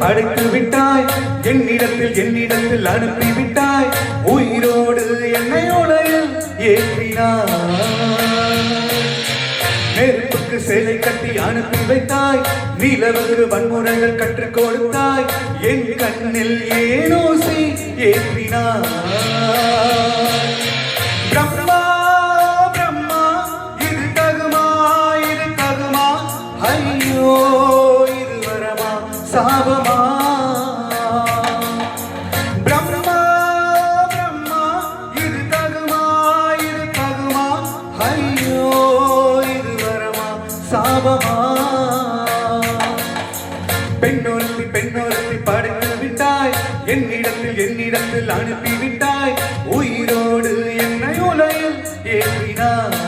படைத்து விட்டாய், என்னிடத்தில் அனுப்பி விட்டாய், உயிரோடு என்னை உலகில் ஏற்றினாய். நெருப்புக்கு சேலை கட்டி அனுப்பி வைத்தாய், நிலவுக்கு வன்முறைகள் கற்றுக் கொடுத்தாய், என் கண்ணில் ஏனோசி ஏற்றினாய். பிரம்மா பிரம்மா இது தகுமா, இது தகுமா, ஐயோ இது வரமா சாபமா. பிரம்மா பிரம்மா இது தகுமா, இது தகுமா, ஐயோ இது வரமா சாபமா. பெண்ணொருத்தி படைத்து விட்டாய், என்னிடத்தில் அனுப்பி விட்டாய், உயிரோடு என்னை உலகில் ஏற்றினாய்.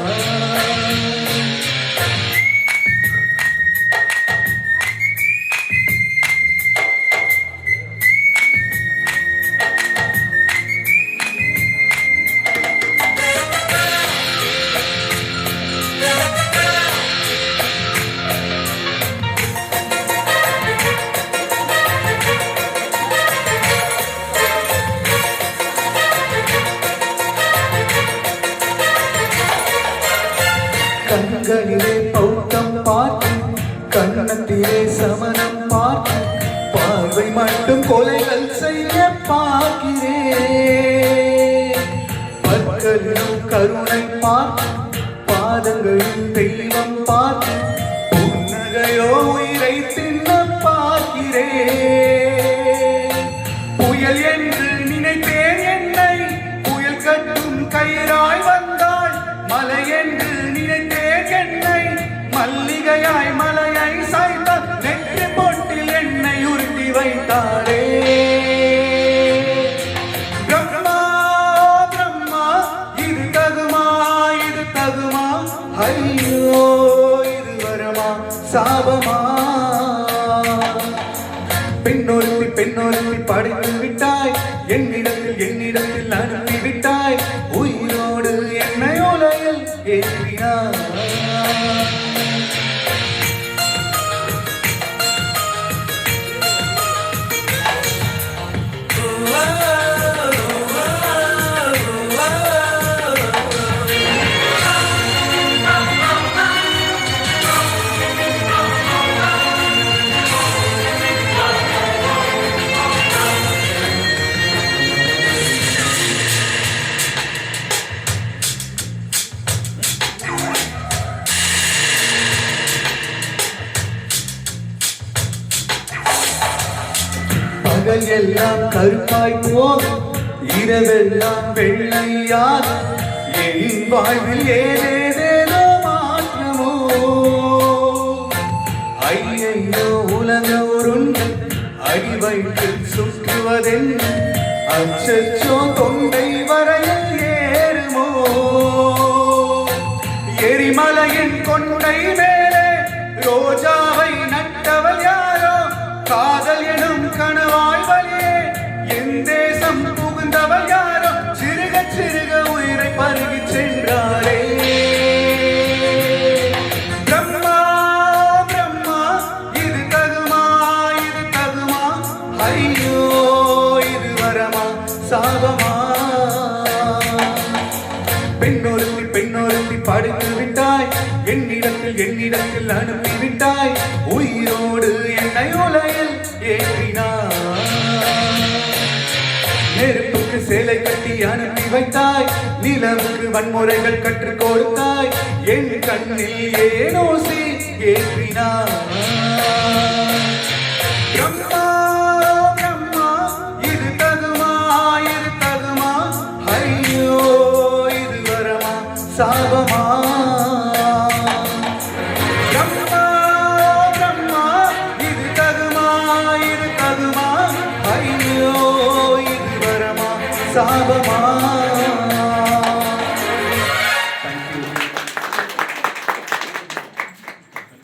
கண்களிலே பௌத்தம் பார்த்து, கண்ணத்திலே சமணம் பார்த்து, பார்வை மட்டும் கொலைகள் செய்ய பார்க்கிறேன். பற்களிலும் கருணை பார்த்து, பாதங்களில் தெய்வம் பார்த்து, புன்னகையோ உயிரை தின்ன பார்க்கிறேன். புயல் என்று நினைத்தேன் என்னை, புயல் கட்டும் கயிறாய் வந்தாள், மலை என்று என்னை மல்லிகையாய் மலையை சாய்த்த, நெற்றி பொட்டில் என்னை உருட்டி வைத்தாளே. பிரம்மா பிரம்மா இது தகுமா, இது தகுமா, ஐயோ இது வரமா சாபமா. பெண்ணொருத்தி படைத்து விட்டாய், என்னிடத்தில் அனுப்பி விட்டாய், உயிரோடு என்னை உலகில் ஏற்றினாய். பகல் எல்லாம் கருப்பாய் போகும், இரவெல்லாம் வெள்ளையாகும், என் வாழ்வில் ஏதேதேதோ மாற்றமோ. ஐயையோ உலக உருண்டு அடிவயிற்றில் சுற்றுவதென்ன, அச்சச்சோ தொண்டை வரையில் ஏறுமோ. எரிமலையின் கொண்டை மேலே ரோஜாவை நட்டவள் யாரோ, காதல் எனும் கனவாய் வழியே என் தேசம் புகுந்தவள் யாரோ, சிறுக சிறுக உயிரை பருகி சென்றாரே. பிரம்மா பிரம்மா இது தகுமா, இது தகுமா, ஐயோ இது வரமா சாபமா. பெண்ணொருத்தி படைத்து விட்டாய், என்னிடத்தில் அனுப்பி விட்டாய், உயிரோடு என்னை உலகில் ஏற்றினாய். நெருப்புக்கு சேலை கட்டி அனுப்பி வைத்தாய், நிலவுக்கு வன்முறைகள் கற்றுக் கொடுத்தாய், என் கண்ணில் ஏனோசி ஏற்றினாய். பிரம்மா பிரம்மா இது தகுமா, இது தகுமா, ஐயோ இது வரமா சாபமா. பிரம்மா பிரம்மா இது தகுமா, இது தகுமா, ஐயோ இது வரமா சாபமா.